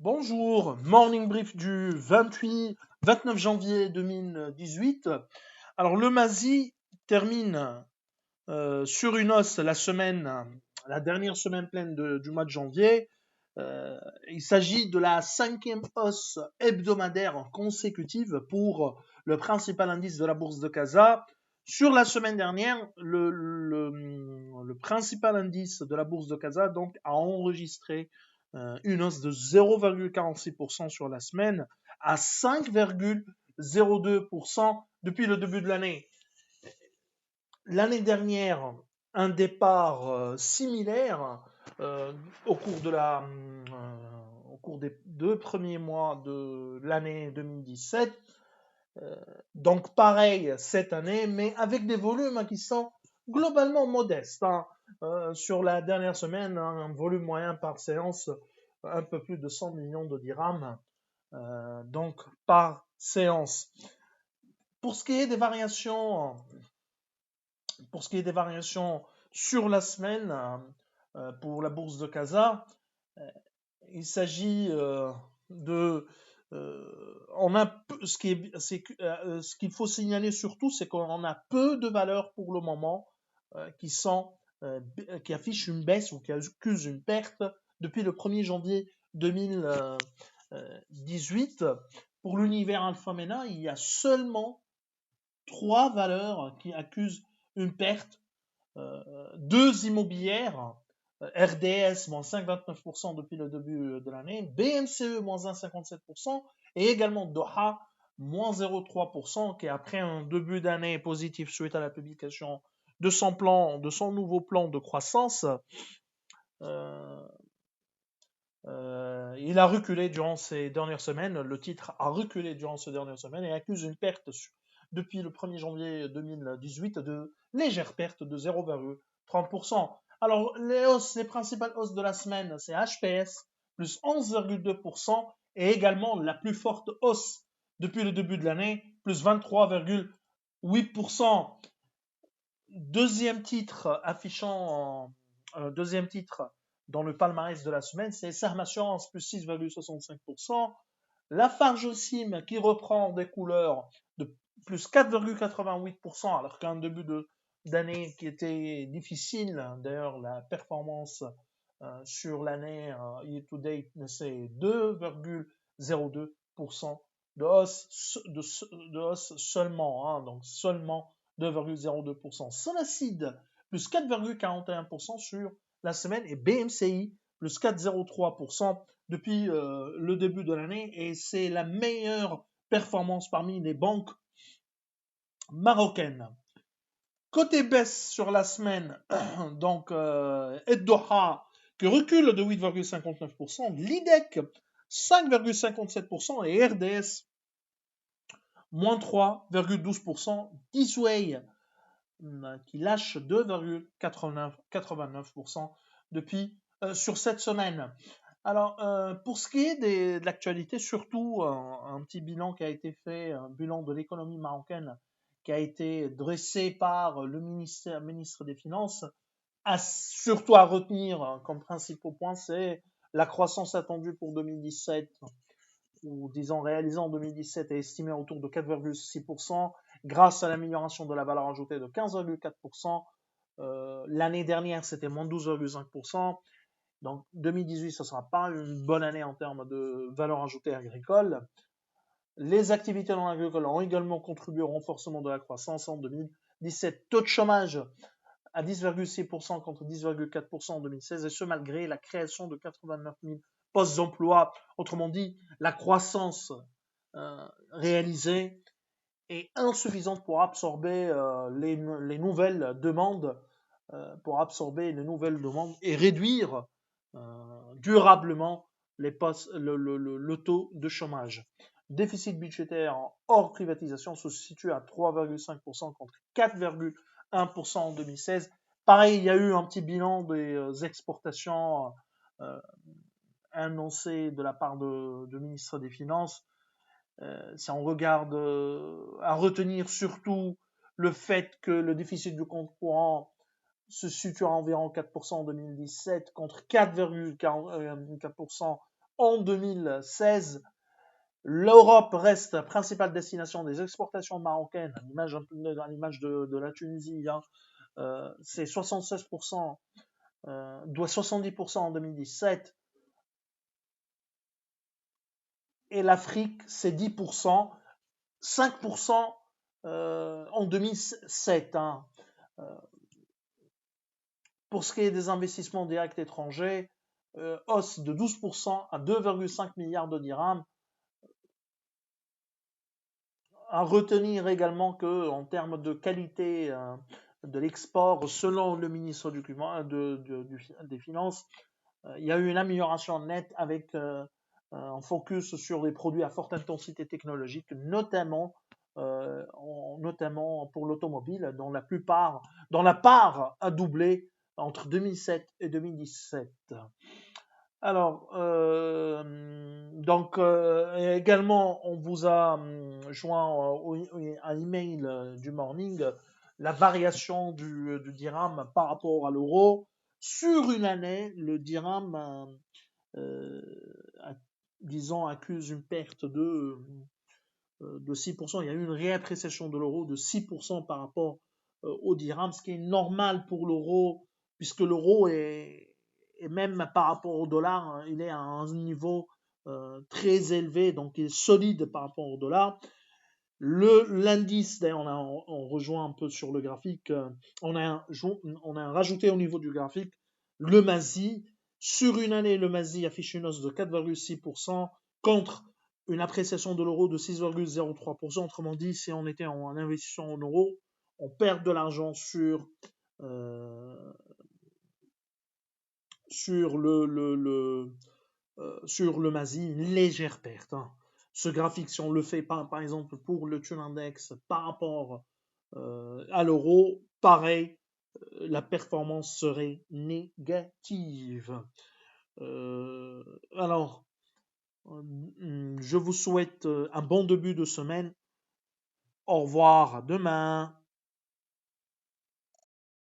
Bonjour, morning brief du 29 janvier 2018. Alors le MASI termine sur une hausse la dernière semaine pleine du mois de janvier. Il s'agit de la 5e hausse hebdomadaire consécutive pour le principal indice de la bourse de Casa. Sur la semaine dernière, le principal indice de la bourse de Casa donc, a enregistré une hausse de 0,46% sur la semaine à 5,02% depuis le début de l'année. L'année dernière, un départ similaire au cours des 2 premiers mois de l'année 2017. Donc pareil cette année, mais avec des volumes qui sont globalement modestes. Sur la dernière semaine, un volume moyen par séance un peu plus de 100 millions de dirhams, donc par séance. Pour ce qui est des variations sur la semaine, pour la bourse de Casa, il s'agit de ce qu'il faut signaler surtout, c'est qu'on a peu de valeurs pour le moment qui affichent une baisse ou qui accusent une perte depuis le 1er janvier 2018. Pour l'univers Alphamena, il y a seulement 3 valeurs qui accusent une perte. 2 immobilières, RDS, moins 5,29% depuis le début de l'année, BMCE, moins 1,57%, et également Doha, moins 0,3%, qui après un début d'année positif suite à la publication de son nouveau plan de croissance, il a reculé durant ces dernières semaines, le titre a reculé durant ces dernières semaines et accuse une perte depuis le 1er janvier 2018 de légère perte de 0,30%. Alors les principales hausses de la semaine, c'est HPS, plus 11,2%, et également la plus forte hausse depuis le début de l'année, plus 23,8%. Deuxième titre dans le palmarès de la semaine, c'est Sahm Assurance, plus 6,65%. Lafarge Sim, qui reprend des couleurs, de plus 4,88%, alors qu'un début d'année qui était difficile. D'ailleurs, la performance sur l'année year to date, c'est 2,02% de hausse seulement, donc seulement 2,02%. Sonacide, plus 4,41% sur la semaine, et BMCI, plus 4,03% depuis le début de l'année, et c'est la meilleure performance parmi les banques marocaines. Côté baisse sur la semaine, donc Doha qui recule de 8,59%, l'IDEC 5,57% et RDS moins 3,12%, Disway qui lâche 2,89% depuis sur cette semaine. Alors, pour ce qui est de l'actualité, surtout un petit bilan qui a été fait, un bilan de l'économie marocaine qui a été dressé par le ministre des Finances, surtout à retenir comme principaux points, c'est la croissance attendue pour 2017, ou disons réalisée en 2017, est estimée autour de 4,6%, grâce à l'amélioration de la valeur ajoutée de 15,4%. L'année dernière, c'était moins 12,5%. Donc 2018, ce ne sera pas une bonne année en termes de valeur ajoutée agricole. Les activités non agricoles ont également contribué au renforcement de la croissance en 2017. Taux de chômage à 10,6% contre 10,4% en 2016, et ce malgré la création de 89 000 postes d'emploi. Autrement dit, la croissance réalisée est insuffisante pour absorber les nouvelles demandes, et réduire durablement le taux de chômage. Déficit budgétaire hors privatisation se situe à 3,5% contre 4,1% en 2016. Pareil, il y a eu un petit bilan des exportations annoncé de la part du ministre des Finances. Si on regarde à retenir surtout le fait que le déficit du compte courant se situe à environ 4% en 2017 contre 4,4% en 2016, l'Europe reste la principale destination des exportations marocaines, à l'image de la Tunisie, hein. C'est 76%, doit 70% en 2017, et l'Afrique, c'est 10%, 5% en 2007, hein. Pour ce qui est des investissements directs étrangers, hausse de 12% à 2,5 milliards de dirhams. À retenir également que, en termes de qualité de l'export, selon le ministre des Finances, il y a eu une amélioration nette avec un focus sur les produits à forte intensité technologique, notamment pour l'automobile, dont la part a doublé entre 2007 et 2017. Alors, donc également, on vous a joint un email du morning, la variation du dirham par rapport à l'euro. Sur une année, le dirham, disons, accuse une perte de 6%. Il y a eu une réappréciation de l'euro de 6% par rapport au dirham, ce qui est normal pour l'euro, puisque l'euro et même par rapport au dollar, hein, il est à un niveau très élevé, donc il est solide par rapport au dollar. L'indice, d'ailleurs, on rejoint un peu sur le graphique, on a rajouté au niveau du graphique le MASI. Sur une année, le MASI affiche une hausse de 4,6% contre une appréciation de l'euro de 6,03%. Autrement dit, si on était en investissant en euros, on perd de l'argent sur le MASI, une légère perte, hein. Ce graphique, si on le fait par exemple pour le Tune Index par rapport à l'euro, pareil, la performance serait négative. Alors, je vous souhaite un bon début de semaine. Au revoir, à demain.